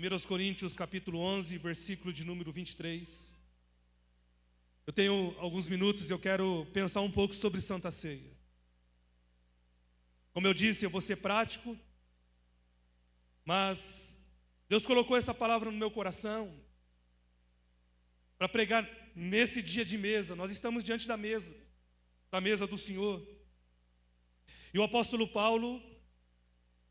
1 Coríntios capítulo 11, versículo de número 23. Eu tenho alguns minutos e eu quero pensar um pouco sobre Santa Ceia. Como eu disse, eu vou ser prático, mas Deus colocou essa palavra no meu coração para pregar nesse dia de mesa. Nós estamos diante da mesa do Senhor. E o apóstolo Paulo,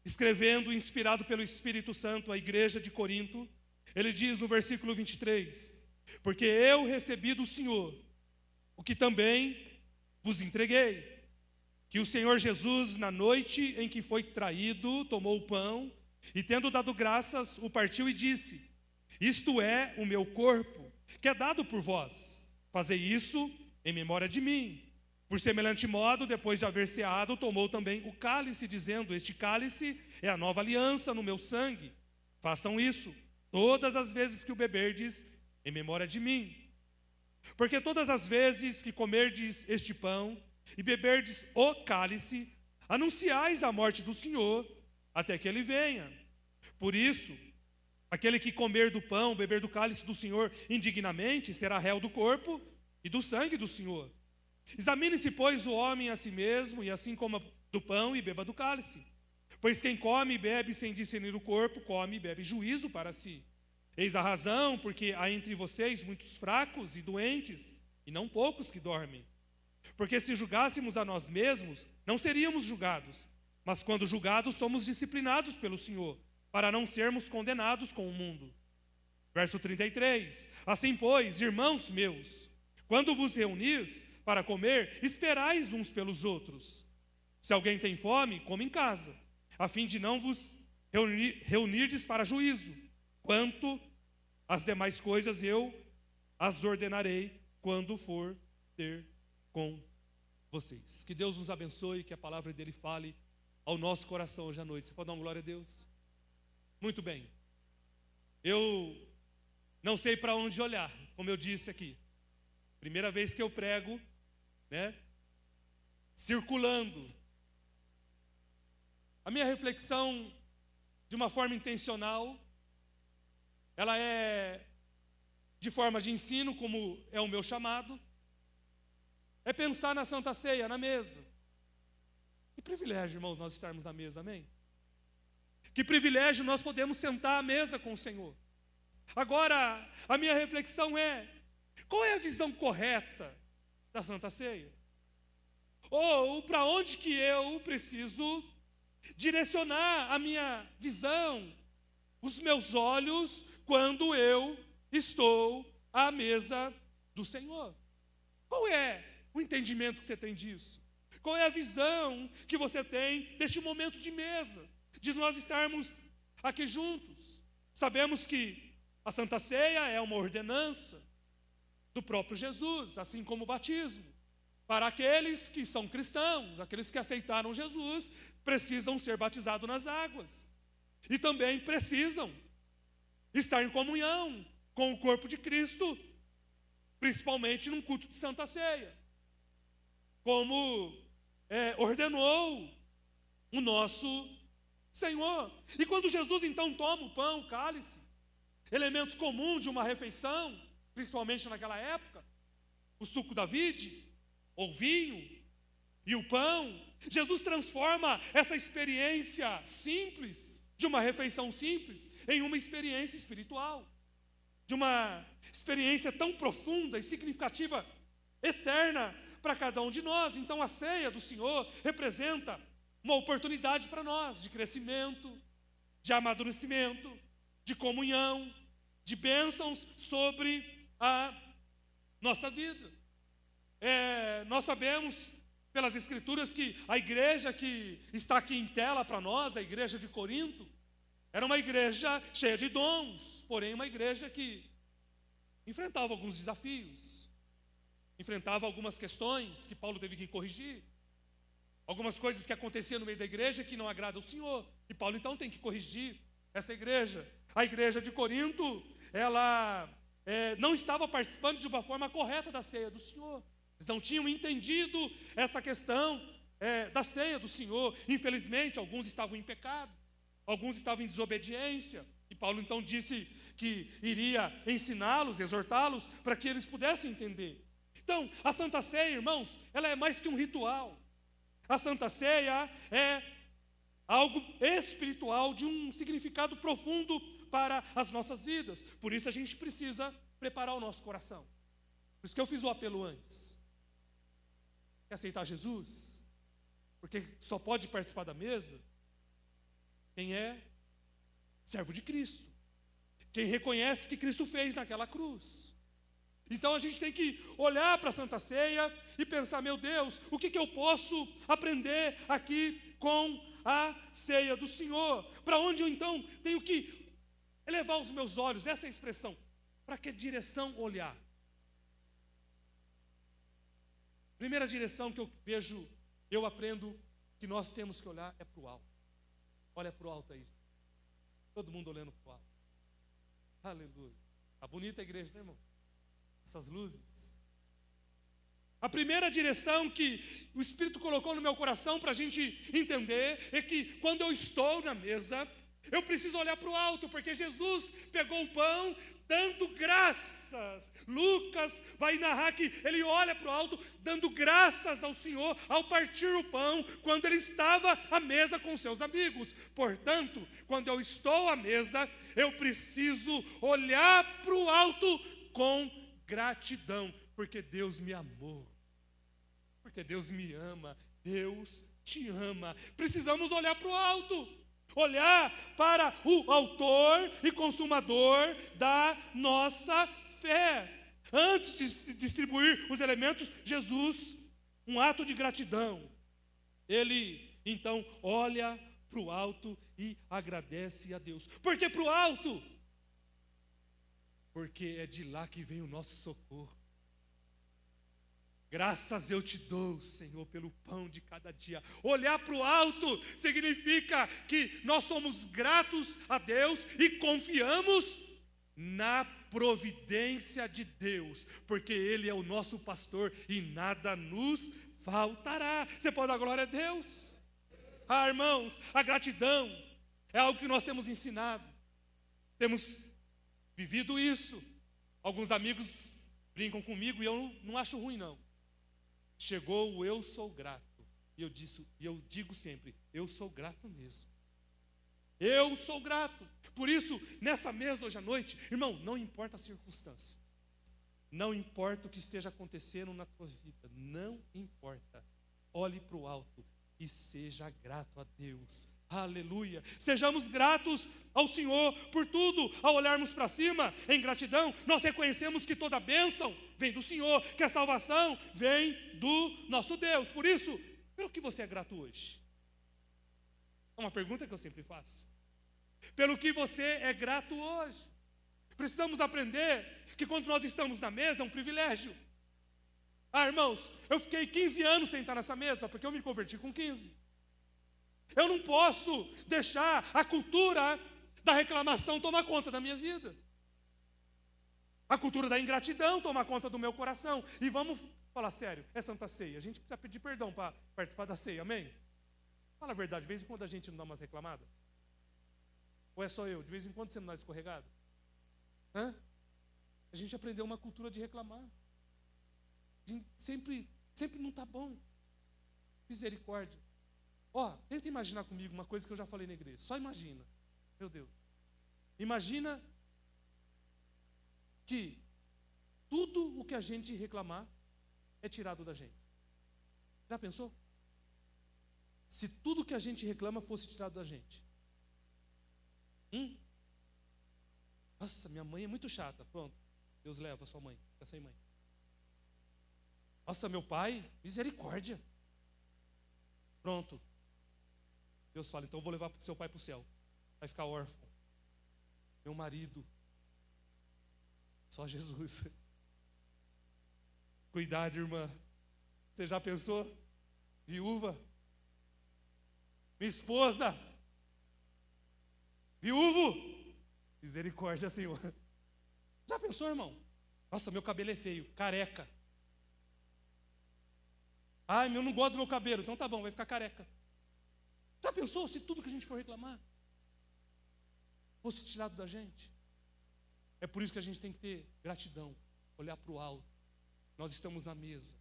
escrevendo, inspirado pelo Espírito Santo, à igreja de Corinto, ele diz no versículo 23: porque eu recebi do Senhor o que também vos entreguei, que o Senhor Jesus, na noite em que foi traído, tomou o pão e, tendo dado graças, o partiu e disse: isto é o meu corpo, que é dado por vós. Fazei isso em memória de mim. Por semelhante modo, depois de haver ceado, tomou também o cálice, dizendo: este cálice é a nova aliança no meu sangue. Façam isso todas as vezes que o beberdes, em memória de mim. Porque todas as vezes que comerdes este pão e beberdes o cálice, anunciais a morte do Senhor, até que ele venha. Por isso, aquele que comer do pão, beber do cálice do Senhor indignamente, será réu do corpo e do sangue do Senhor. Examine-se, pois, o homem a si mesmo, e assim coma do pão e beba do cálice. Pois quem come e bebe sem discernir o corpo, come e bebe juízo para si. Eis a razão, porque há entre vocês muitos fracos e doentes, e não poucos que dormem. Porque se julgássemos a nós mesmos, não seríamos julgados. Mas quando julgados, somos disciplinados pelo Senhor, para não sermos condenados com o mundo. Verso 33. Assim, pois, irmãos meus, quando vos reunis para comer, esperais uns pelos outros. Se alguém tem fome, come em casa, a fim de não vos reunirdes para juízo. Quanto às demais coisas, eu as ordenarei quando for ter com vocês. Que Deus nos abençoe, que a palavra dele fale ao nosso coração hoje à noite. Você pode dar uma glória a Deus? Muito bem. Eu não sei para onde olhar, como eu disse aqui. Primeira vez que eu prego, circulando. A minha reflexão, de uma forma intencional, ela é de forma de ensino, como é o meu chamado, é pensar na Santa Ceia, na mesa. Que privilégio, irmãos, nós estarmos na mesa, amém? Que privilégio nós podemos sentar à mesa com o Senhor. Agora, a minha reflexão é: qual é a visão correta da Santa Ceia? Ou para onde que eu preciso direcionar a minha visão, os meus olhos, quando eu estou à mesa do Senhor? Qual é o entendimento que você tem disso? Qual é a visão que você tem deste momento de mesa, de nós estarmos aqui juntos? Sabemos que a Santa Ceia é uma ordenança do próprio Jesus, assim como o batismo. Para aqueles que são cristãos, aqueles que aceitaram Jesus, precisam ser batizados nas águas. E também precisam estar em comunhão com o corpo de Cristo, principalmente num culto de Santa Ceia, como ordenou o nosso Senhor. E quando Jesus então toma o pão, o cálice, elementos comuns de uma refeição, principalmente naquela época, o suco da vide, ou vinho, e o pão, Jesus transforma essa experiência simples, de uma refeição simples, em uma experiência espiritual, de uma experiência tão profunda e significativa, eterna, para cada um de nós. Então a ceia do Senhor representa uma oportunidade para nós, de crescimento, de amadurecimento, de comunhão, de bênçãos sobre a nossa vida. Nós sabemos pelas Escrituras que a igreja que está aqui em tela para nós, a igreja de Corinto, era uma igreja cheia de dons, porém uma igreja que enfrentava alguns desafios, enfrentava algumas questões que Paulo teve que corrigir, algumas coisas que aconteciam no meio da igreja que não agradam ao Senhor, e Paulo então tem que corrigir essa igreja. A igreja de Corinto, ela não estava participando de uma forma correta da ceia do Senhor. Eles não tinham entendido essa questão da ceia do Senhor. Infelizmente, alguns estavam em pecado, alguns estavam em desobediência, e Paulo então disse que iria ensiná-los, exortá-los, para que eles pudessem entender. Então, a Santa Ceia, irmãos, ela é mais que um ritual. A Santa Ceia é algo espiritual, de um significado profundo para as nossas vidas. Por isso a gente precisa preparar o nosso coração. Por isso que eu fiz o apelo antes. Quer aceitar Jesus? Porque só pode participar da mesa quem é servo de Cristo, quem reconhece que Cristo fez naquela cruz. Então a gente tem que olhar para a Santa Ceia e pensar: meu Deus, o que eu posso aprender aqui com a ceia do Senhor? Para onde eu então tenho que elevar os meus olhos? Essa é a expressão. Para que direção olhar? Primeira direção que eu vejo, eu aprendo que nós temos que olhar é para o alto. Olha para o alto aí. Todo mundo olhando para o alto. Aleluia. Tá bonita a igreja, né, irmão? Essas luzes. A primeira direção que o Espírito colocou no meu coração para a gente entender é que quando eu estou na mesa, eu preciso olhar para o alto, porque Jesus pegou o pão dando graças. Lucas vai narrar que ele olha para o alto dando graças ao Senhor ao partir o pão, quando ele estava à mesa com seus amigos. Portanto, quando eu estou à mesa, eu preciso olhar para o alto com gratidão, porque Deus me amou, porque Deus me ama, Deus te ama. Precisamos olhar para o alto, olhar para o autor e consumador da nossa fé. Antes de distribuir os elementos, Jesus, um ato de gratidão, ele então olha para o alto e agradece a Deus. Por que para o alto? Porque é de lá que vem o nosso socorro. Graças eu te dou, Senhor, pelo pão de cada dia. Olhar para o alto significa que nós somos gratos a Deus e confiamos na providência de Deus, porque Ele é o nosso pastor e nada nos faltará. Você pode dar glória a Deus? Ah, irmãos, a gratidão é algo que nós temos ensinado, temos vivido isso. Alguns amigos brincam comigo e eu não acho ruim, não. Chegou o eu sou grato. E eu digo sempre: eu sou grato mesmo. Eu sou grato. Por isso, nessa mesa hoje à noite, irmão, não importa a circunstância, não importa o que esteja acontecendo na tua vida, não importa. Olhe para o alto e seja grato a Deus. Aleluia. Sejamos gratos ao Senhor por tudo. Ao olharmos para cima em gratidão, nós reconhecemos que toda bênção vem do Senhor, que a salvação vem do nosso Deus. Por isso, pelo que você é grato hoje? É uma pergunta que eu sempre faço. Pelo que você é grato hoje? Precisamos aprender que quando nós estamos na mesa é um privilégio. Ah, irmãos, eu fiquei 15 anos sem estar nessa mesa, porque eu me converti com 15. Eu não posso deixar a cultura da reclamação tomar conta da minha vida, a cultura da ingratidão tomar conta do meu coração. E vamos falar sério, é Santa Ceia, a gente precisa pedir perdão para participar da ceia, amém? Fala a verdade, de vez em quando a gente não dá umas reclamadas? Ou é só eu? De vez em quando você não dá escorregado? A gente aprendeu uma cultura de reclamar. A gente sempre não está bom. Misericórdia. Tenta imaginar comigo uma coisa que eu já falei na igreja. Só imagina. Meu Deus. Imagina que tudo o que a gente reclamar é tirado da gente. Já pensou? Se tudo que a gente reclama fosse tirado da gente. Nossa, minha mãe é muito chata. Pronto, Deus leva a sua mãe, fica sem mãe. Nossa, meu pai, misericórdia. Pronto. Deus fala: então eu vou levar seu pai para o céu. Vai ficar órfão. Meu marido. Só Jesus. Cuidado, irmã. Você já pensou? Viúva. Minha esposa. Viúvo. Misericórdia, Senhor. Já pensou, irmão? Nossa, meu cabelo é feio. Careca. Ai, eu não gosto do meu cabelo. Então tá bom, vai ficar careca. Já pensou se tudo que a gente for reclamar? fosse tirado da gente. É por isso que a gente tem que ter gratidão, olhar para o alto. Nós estamos na mesa.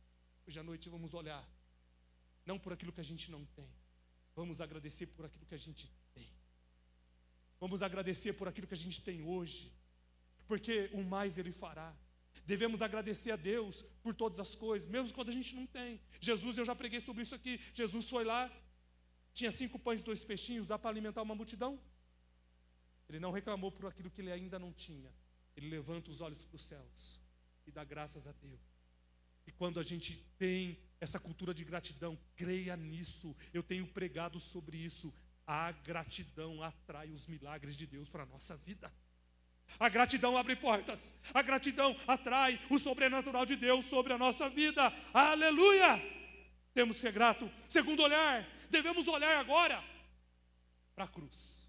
Hoje à noite vamos olhar, não por aquilo que a gente não tem. Vamos agradecer por aquilo que a gente tem. Vamos agradecer por aquilo que a gente tem hoje, porque o mais Ele fará. Devemos agradecer a Deus por todas as coisas, mesmo quando a gente não tem. Jesus, eu já preguei sobre isso aqui. Jesus foi lá, tinha 5 pães e 2 peixinhos, dá para alimentar uma multidão? Ele não reclamou por aquilo que ele ainda não tinha. Ele levanta os olhos para os céus e dá graças a Deus. E quando a gente tem essa cultura de gratidão, creia nisso. Eu tenho pregado sobre isso. A gratidão atrai os milagres de Deus para a nossa vida. A gratidão abre portas. A gratidão atrai o sobrenatural de Deus sobre a nossa vida. Aleluia! Temos que ser grato. Segundo olhar, devemos olhar agora para a cruz.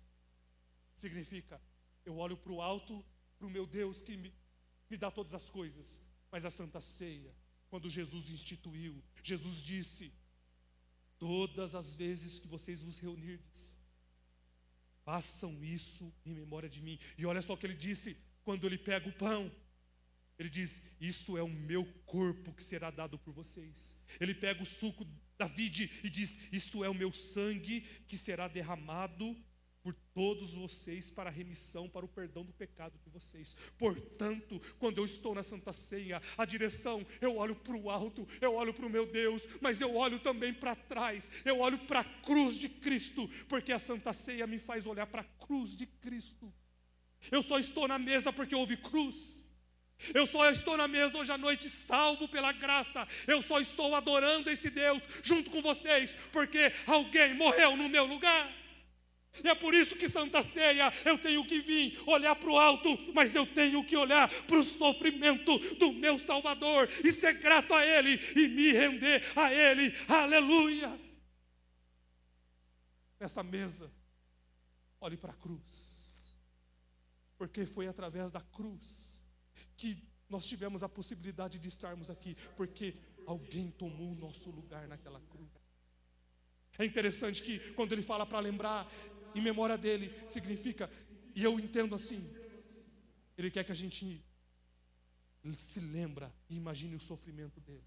Significa, eu olho para o alto, para o meu Deus que me dá todas as coisas. Mas a Santa Ceia, quando Jesus instituiu, Jesus disse: todas as vezes que vocês vos reunirdes, façam isso em memória de mim. E olha só o que ele disse, quando ele pega o pão. Ele diz: isto é o meu corpo que será dado por vocês. Ele pega o suco da vide e diz: isto é o meu sangue que será derramado por todos vocês para a remissão, para o perdão do pecado de vocês. Portanto, quando eu estou na Santa Ceia, a direção, eu olho para o alto, eu olho para o meu Deus, mas eu olho também para trás, eu olho para a cruz de Cristo, porque a Santa Ceia me faz olhar para a cruz de Cristo. Eu só estou na mesa porque houve cruz. Eu só estou na mesa hoje à noite salvo pela graça. Eu só estou adorando esse Deus junto com vocês porque alguém morreu no meu lugar. E é por isso que Santa Ceia, eu tenho que vir olhar para o alto, mas eu tenho que olhar para o sofrimento do meu Salvador e ser grato a Ele e me render a Ele. Aleluia! Nessa mesa, olhe para a cruz, porque foi através da cruz que nós tivemos a possibilidade de estarmos aqui, porque alguém tomou o nosso lugar naquela cruz. É interessante que quando ele fala para lembrar em memória dele, significa, e eu entendo assim, ele quer que a gente se lembra e imagine o sofrimento dele.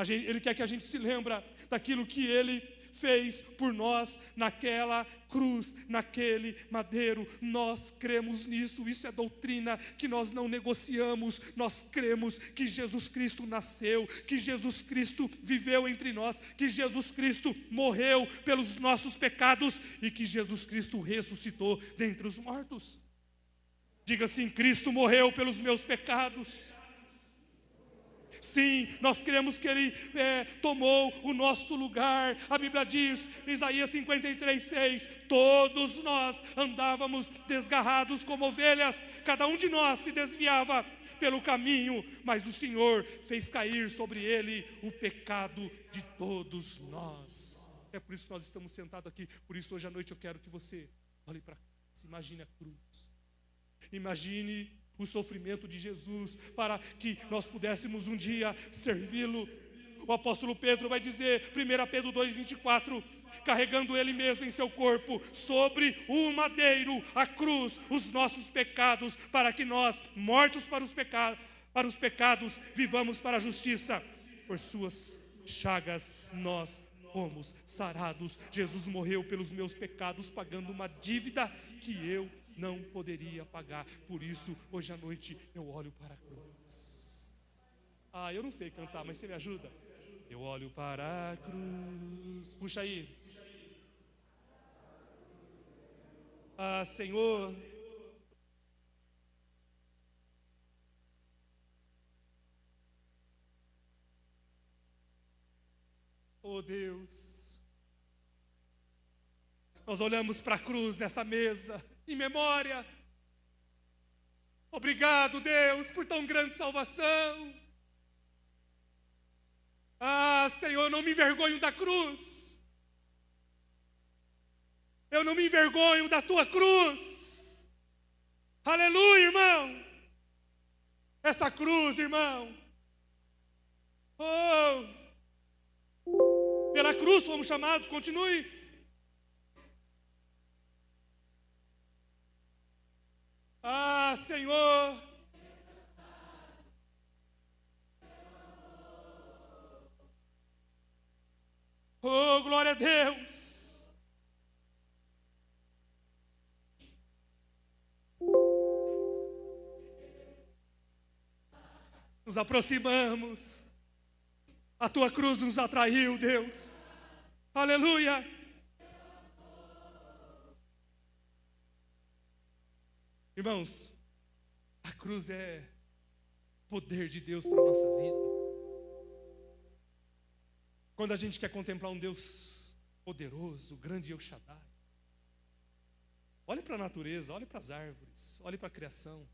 Ele quer que a gente se lembra daquilo que ele fez por nós naquela cruz, naquele madeiro. Nós cremos nisso, isso é doutrina que nós não negociamos. Nós cremos que Jesus Cristo nasceu, que Jesus Cristo viveu entre nós, que Jesus Cristo morreu pelos nossos pecados e que Jesus Cristo ressuscitou dentre os mortos. Diga assim: Cristo morreu pelos meus pecados. Sim, nós cremos que Ele tomou o nosso lugar. A Bíblia diz, Isaías 53:6, todos nós andávamos desgarrados como ovelhas, cada um de nós se desviava pelo caminho, mas o Senhor fez cair sobre Ele o pecado de todos nós. É por isso que nós estamos sentados aqui. Por isso hoje à noite eu quero que você olhe para cá, imagine a cruz, imagine o sofrimento de Jesus, para que nós pudéssemos um dia servi-lo. O apóstolo Pedro vai dizer, 1 Pedro 2:24, carregando ele mesmo em seu corpo, sobre o madeiro, a cruz, os nossos pecados, para que nós, mortos para os pecados, vivamos para a justiça. Por suas chagas nós fomos sarados. Jesus morreu pelos meus pecados, pagando uma dívida que eu não poderia pagar. Por isso, hoje à noite, eu olho para a cruz. Eu não sei cantar, mas você me ajuda? Eu olho para a cruz. Puxa aí. Senhor. Oh Deus. Nós olhamos para a cruz nessa mesa, em memória. Obrigado, Deus, por tão grande salvação. Senhor, eu não me envergonho da cruz. Eu não me envergonho da tua cruz. Aleluia, irmão. Essa cruz, irmão. Pela cruz fomos chamados, continue. Senhor. Oh, glória a Deus. Nos aproximamos. A tua cruz nos atraiu, Deus. Aleluia. Irmãos, a cruz é poder de Deus para a nossa vida. Quando a gente quer contemplar um Deus poderoso, grande El Shaddai, olhe para a natureza, olhe para as árvores, olhe para a criação.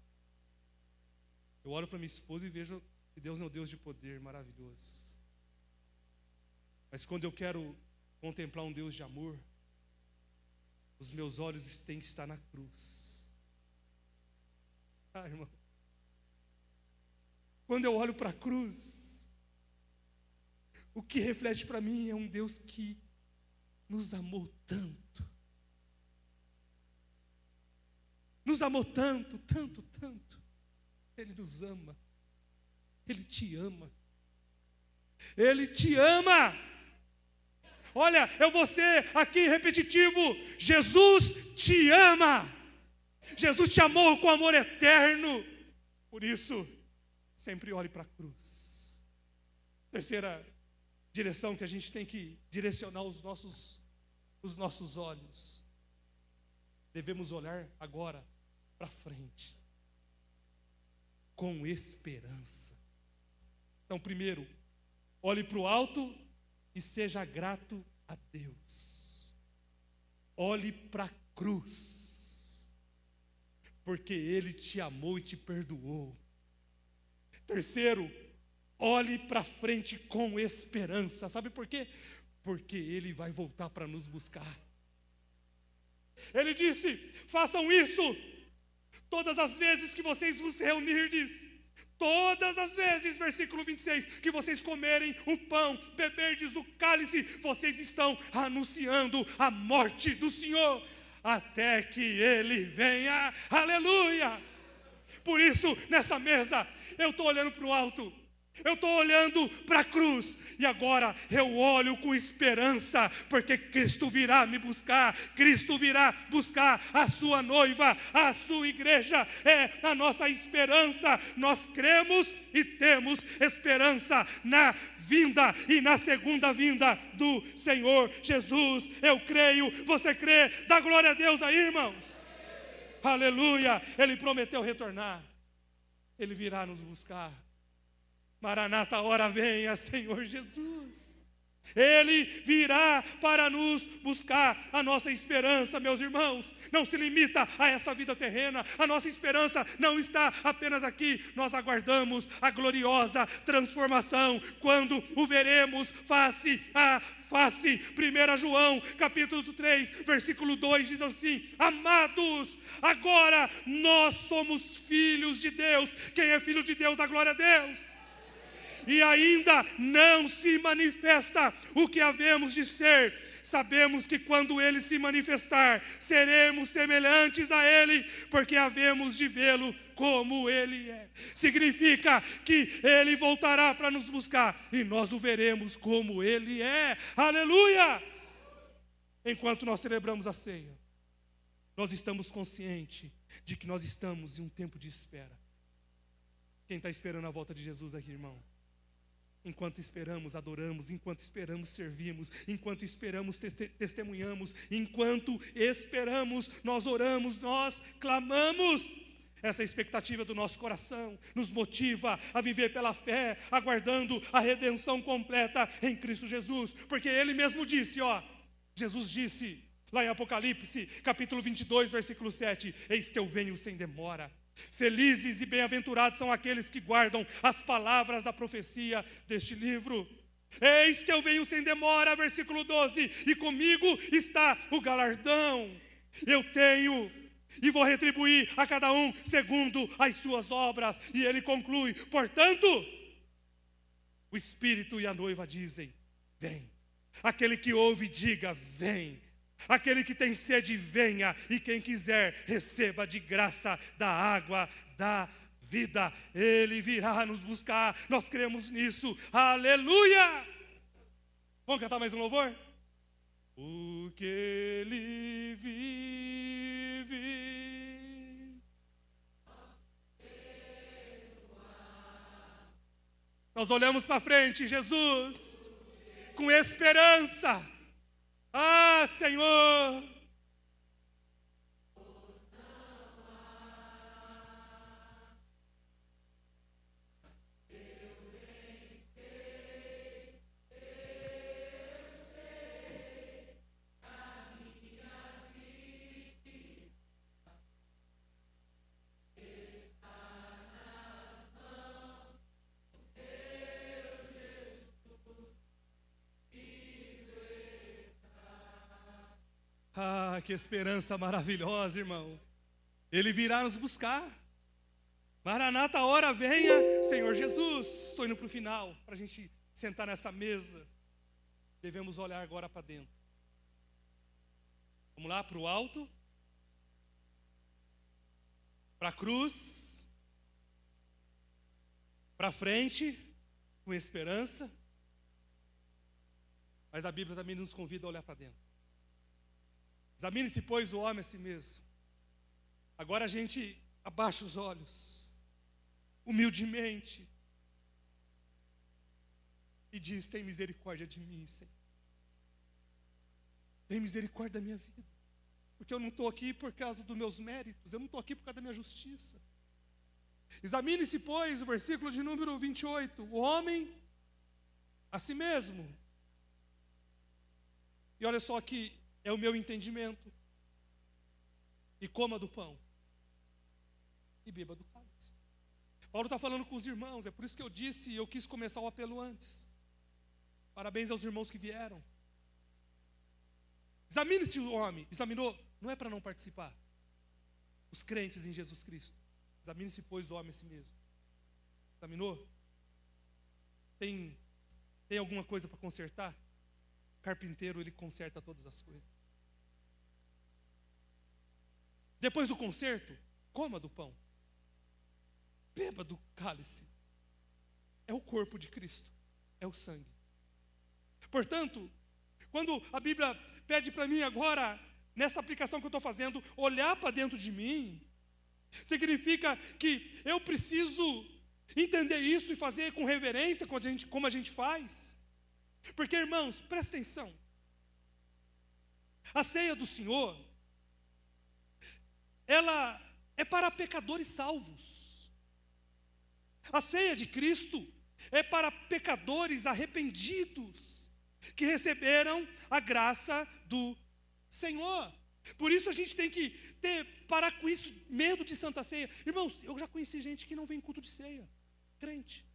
Eu olho para minha esposa e vejo que Deus é um Deus de poder maravilhoso. Mas quando eu quero contemplar um Deus de amor, os meus olhos têm que estar na cruz. Irmão, quando eu olho para a cruz, o que reflete para mim é um Deus que nos amou tanto. Nos amou tanto, tanto, tanto. Ele nos ama. Ele te ama. Ele te ama. Olha, eu vou ser aqui repetitivo. Jesus te ama. Jesus te amou com amor eterno. Por isso, sempre olhe para a cruz. Terceira direção que a gente tem que direcionar os nossos olhos. Devemos olhar agora para frente, com esperança. Então, primeiro, olhe para o alto e seja grato a Deus. Olhe para a cruz, porque Ele te amou e te perdoou. Terceiro, olhe para frente com esperança. Sabe por quê? Porque Ele vai voltar para nos buscar. Ele disse: façam isso todas as vezes que vocês vos reunirdes. Todas as vezes, versículo 26, que vocês comerem o pão, beberdes o cálice, vocês estão anunciando a morte do Senhor, até que Ele venha. Aleluia! Por isso, nessa mesa, eu estou olhando para o alto. Eu estou olhando para a cruz e agora eu olho com esperança, porque Cristo virá me buscar, Cristo virá buscar a sua noiva, a sua igreja, é a nossa esperança. Nós cremos e temos esperança na vinda e na segunda vinda do Senhor Jesus. Eu creio, você crê? Dá glória a Deus aí, irmãos. Aleluia, Ele prometeu retornar, Ele virá nos buscar. Maranata, hora venha, Senhor Jesus. Ele virá para nos buscar. A nossa esperança, meus irmãos, não se limita a essa vida terrena. A nossa esperança não está apenas aqui. Nós aguardamos a gloriosa transformação, quando o veremos face a face. 1 João, capítulo 3, versículo 2, diz assim: amados, agora nós somos filhos de Deus. Quem é filho de Deus, dá glória a Deus. E ainda não se manifesta o que havemos de ser. Sabemos que quando Ele se manifestar, seremos semelhantes a Ele, porque havemos de vê-lo como Ele é. Significa que Ele voltará para nos buscar, e nós o veremos como Ele é. Aleluia! Enquanto nós celebramos a ceia, nós estamos conscientes de que nós estamos em um tempo de espera. Quem está esperando a volta de Jesus aqui, irmão? Enquanto esperamos, adoramos. Enquanto esperamos, servimos. Enquanto esperamos, testemunhamos. Enquanto esperamos, nós oramos, nós clamamos. Essa expectativa do nosso coração nos motiva a viver pela fé, aguardando a redenção completa em Cristo Jesus. Porque Ele mesmo disse, Jesus disse lá em Apocalipse, capítulo 22, versículo 7, eis que eu venho sem demora. Felizes e bem-aventurados são aqueles que guardam as palavras da profecia deste livro. Eis que eu venho sem demora, versículo 12, e comigo está o galardão. Eu tenho e vou retribuir a cada um segundo as suas obras. E ele conclui, portanto, o Espírito e a noiva dizem, vem. Aquele que ouve, diga, vem. Aquele que tem sede, venha, e quem quiser, receba de graça da água da vida. Ele virá nos buscar, nós cremos nisso, aleluia! Vamos cantar mais um louvor? Porque ele vive. Nós olhamos para frente, Jesus, com esperança. Ah, Senhor! Ah, que esperança maravilhosa, irmão. Ele virá nos buscar. Maranata, a hora venha, Senhor Jesus. Estou indo para o final, para a gente sentar nessa mesa. Devemos olhar agora para dentro. Vamos lá para o alto, para a cruz, para frente, com esperança. Mas a Bíblia também nos convida a olhar para dentro. Examine-se, pois, o homem a si mesmo. Agora a gente abaixa os olhos, humildemente, e diz: tem misericórdia de mim, Senhor. Tem misericórdia da minha vida. Porque eu não estou aqui por causa dos meus méritos, eu não estou aqui por causa da minha justiça. Examine-se, pois, o versículo de número 28, o homem a si mesmo. E olha só que é o meu entendimento. E coma do pão e beba do cálice. Paulo está falando com os irmãos, é por isso que eu disse, e eu quis começar o apelo antes. Parabéns aos irmãos que vieram. Examine-se o homem. Examinou? Não é para não participar. Os crentes em Jesus Cristo. Examine-se, pois, o homem a si mesmo. Examinou? Tem alguma coisa para consertar? O carpinteiro, ele conserta todas as coisas. Depois do conserto, coma do pão. Beba do cálice. É o corpo de Cristo. É o sangue. Portanto, quando a Bíblia pede para mim agora, nessa aplicação que eu estou fazendo, olhar para dentro de mim, significa que eu preciso entender isso e fazer com reverência, como a gente faz. Porque, irmãos, presta atenção. A ceia do Senhor, ela é para pecadores salvos. A ceia de Cristo é para pecadores arrependidos, que receberam a graça do Senhor. Por isso a gente tem que parar com isso, medo de Santa Ceia. Irmãos, eu já conheci gente que não vem em culto de ceia, crente.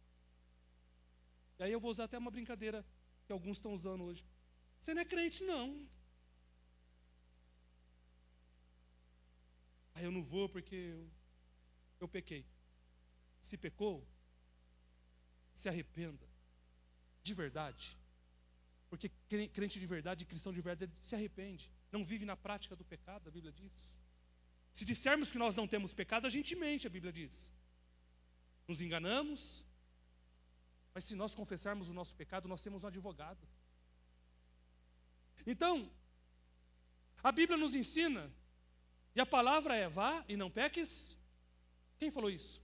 E aí eu vou usar até uma brincadeira que alguns estão usando hoje. Você não é crente, não. Aí eu não vou porque eu pequei. Se pecou, se arrependa, de verdade. Porque crente de verdade, cristão de verdade, se arrepende. Não vive na prática do pecado, a Bíblia diz. Se dissermos que nós não temos pecado, a gente mente, a Bíblia diz. Nos enganamos. Mas se nós confessarmos o nosso pecado, nós temos um advogado. Então, a Bíblia nos ensina, e a palavra é: vá e não peques. Quem falou isso?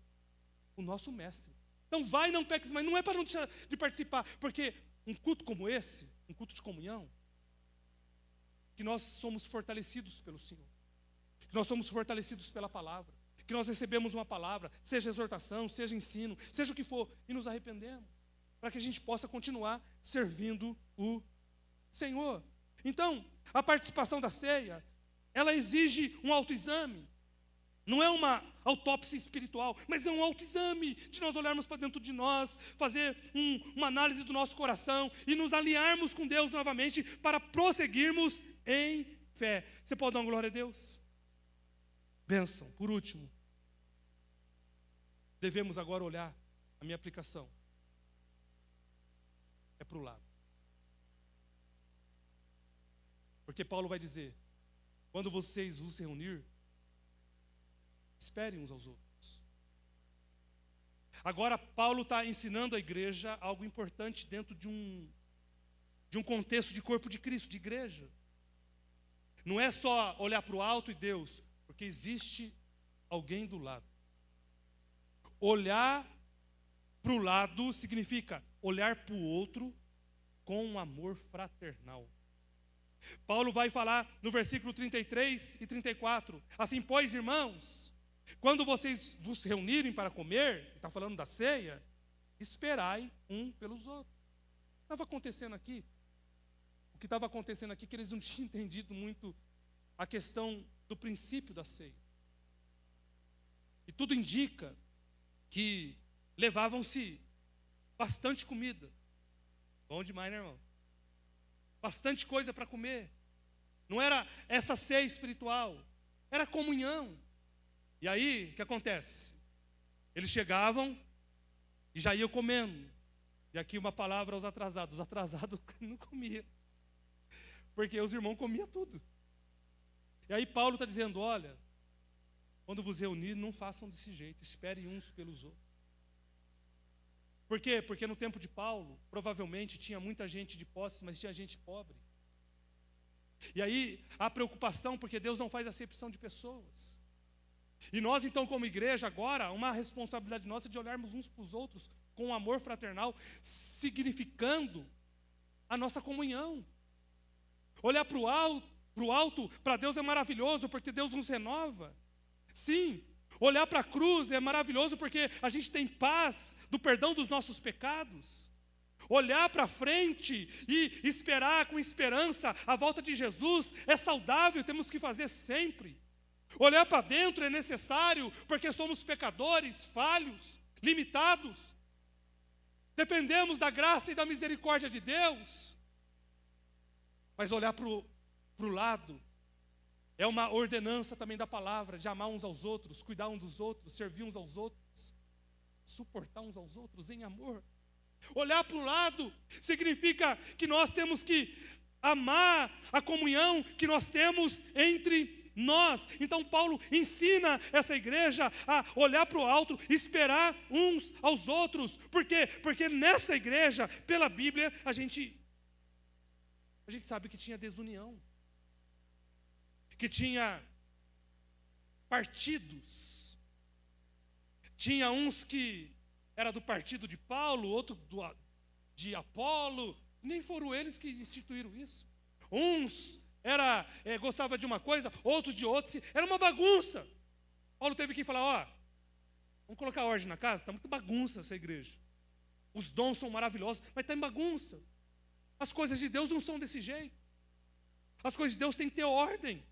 O nosso mestre. Então vai e não peques, mas não é para não deixar de participar, porque um culto como esse, um culto de comunhão, que nós somos fortalecidos pelo Senhor, que nós somos fortalecidos pela palavra, que nós recebemos uma palavra, seja exortação, seja ensino, seja o que for, e nos arrependemos, para que a gente possa continuar servindo o Senhor. Então, a participação da ceia, ela exige um autoexame. Não é uma autópsia espiritual, mas é um autoexame de nós olharmos para dentro de nós, fazer uma análise do nosso coração e nos alinharmos com Deus novamente para prosseguirmos em fé. Você pode dar uma glória a Deus? Bênção. Por último, devemos agora olhar a minha aplicação. É para o lado. Porque Paulo vai dizer: quando vocês vos reunir, esperem uns aos outros. Agora, Paulo está ensinando a igreja algo importante dentro de um contexto de corpo de Cristo, de igreja. Não é só olhar para o alto e Deus, porque existe alguém do lado. Olhar para o lado significa olhar para o outro com um amor fraternal. Paulo vai falar no versículo 33 e 34, assim, pois, irmãos, quando vocês vos reunirem para comer, está falando da ceia, esperai um pelos outros. O que estava acontecendo aqui, que eles não tinham entendido muito a questão do princípio da ceia. E tudo indica que levavam-se bastante comida. Bom demais, né, irmão? Bastante coisa para comer. Não era essa ceia espiritual, era comunhão. E aí, o que acontece? Eles chegavam e já iam comendo. E aqui uma palavra aos atrasados. Os atrasados não comiam, porque os irmãos comiam tudo. E aí Paulo está dizendo: olha, quando vos reunir, não façam desse jeito, esperem uns pelos outros. Por quê? Porque no tempo de Paulo, provavelmente tinha muita gente de posse, mas tinha gente pobre. E aí, há preocupação, porque Deus não faz acepção de pessoas. E nós, então, como igreja, agora, uma responsabilidade nossa de olharmos uns para os outros com um amor fraternal, significando a nossa comunhão. Olhar para o alto, para Deus é maravilhoso, porque Deus nos renova. Sim, olhar para a cruz é maravilhoso, porque a gente tem paz do perdão dos nossos pecados. Olhar para frente e esperar com esperança a volta de Jesus é saudável, temos que fazer sempre. Olhar para dentro é necessário, porque somos pecadores, falhos, limitados. Dependemos da graça e da misericórdia de Deus. Mas olhar para o lado é uma ordenança também da palavra, de amar uns aos outros, cuidar uns dos outros, servir uns aos outros, suportar uns aos outros em amor. Olhar para o lado significa que nós temos que amar a comunhão que nós temos entre nós. Então Paulo ensina essa igreja a olhar para o alto, esperar uns aos outros. Por quê? Porque nessa igreja, pela Bíblia, a gente sabe que tinha desunião, que tinha partidos. Tinha uns que era do partido de Paulo, outro de Apolo. Nem foram eles que instituíram isso. Uns gostava de uma coisa, outros de outra. Era uma bagunça. Paulo teve que falar: ó, vamos colocar ordem na casa. Está muito bagunça essa igreja. Os dons são maravilhosos, mas está em bagunça. As coisas de Deus não são desse jeito. As coisas de Deus têm que ter ordem.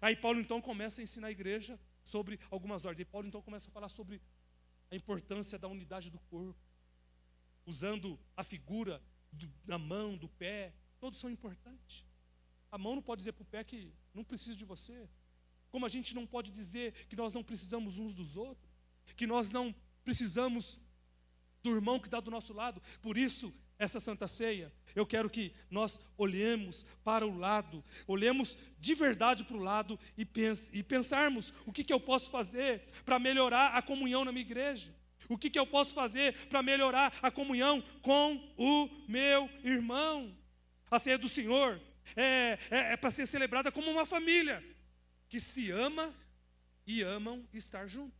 Aí Paulo então começa a ensinar a igreja sobre algumas ordens. E Paulo então começa a falar sobre a importância da unidade do corpo, usando a figura da mão, do pé. Todos são importantes. A mão não pode dizer para o pé que não precisa de você. Como a gente não pode dizer que nós não precisamos uns dos outros, que nós não precisamos do irmão que está do nosso lado. Por isso, essa Santa Ceia, eu quero que nós olhemos para o lado, olhemos de verdade para o lado e pensarmos: o que eu posso fazer para melhorar a comunhão na minha igreja? O que eu posso fazer para melhorar a comunhão com o meu irmão? A ceia do Senhor é para ser celebrada como uma família que se ama e amam estar junto.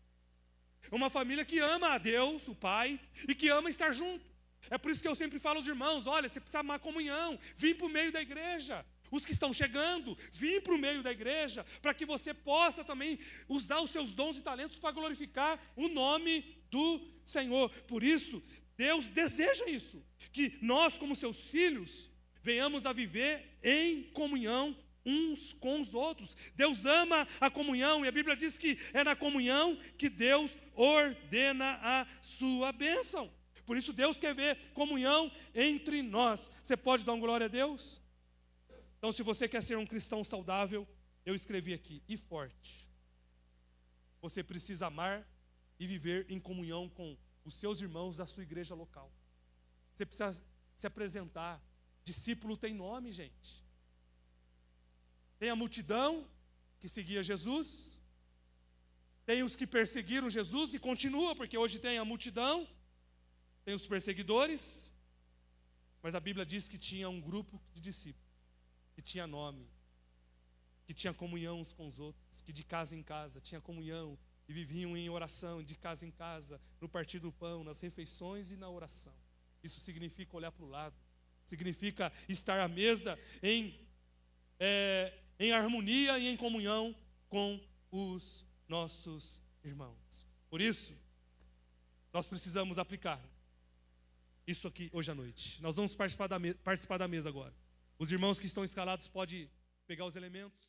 Uma família que ama a Deus, o Pai, e que ama estar junto. É por isso que eu sempre falo aos irmãos: olha, você precisa amar a comunhão, vim para o meio da igreja. Os que estão chegando, vim para o meio da igreja, para que você possa também usar os seus dons e talentos para glorificar o nome do Senhor. Por isso, Deus deseja isso, que nós, como seus filhos, venhamos a viver em comunhão uns com os outros. Deus ama a comunhão, e a Bíblia diz que é na comunhão que Deus ordena a sua bênção. Por isso Deus quer ver comunhão entre nós. Você pode dar uma glória a Deus? Então, se você quer ser um cristão saudável, eu escrevi aqui: e forte. Você precisa amar e viver em comunhão com os seus irmãos da sua igreja local. Você precisa se apresentar. Discípulo tem nome, gente. Tem a multidão que seguia Jesus, tem os que perseguiram Jesus e continua, porque hoje tem a multidão, tem os perseguidores, mas a Bíblia diz que tinha um grupo de discípulos, que tinha nome, que tinha comunhão uns com os outros, que de casa em casa tinha comunhão, e viviam em oração, de casa em casa, no partir do pão, nas refeições e na oração. Isso significa olhar para o lado, significa estar à mesa em harmonia e em comunhão com os nossos irmãos. Por isso, nós precisamos aplicar isso aqui hoje à noite. Nós vamos participar da mesa agora. Os irmãos que estão escalados podem pegar os elementos.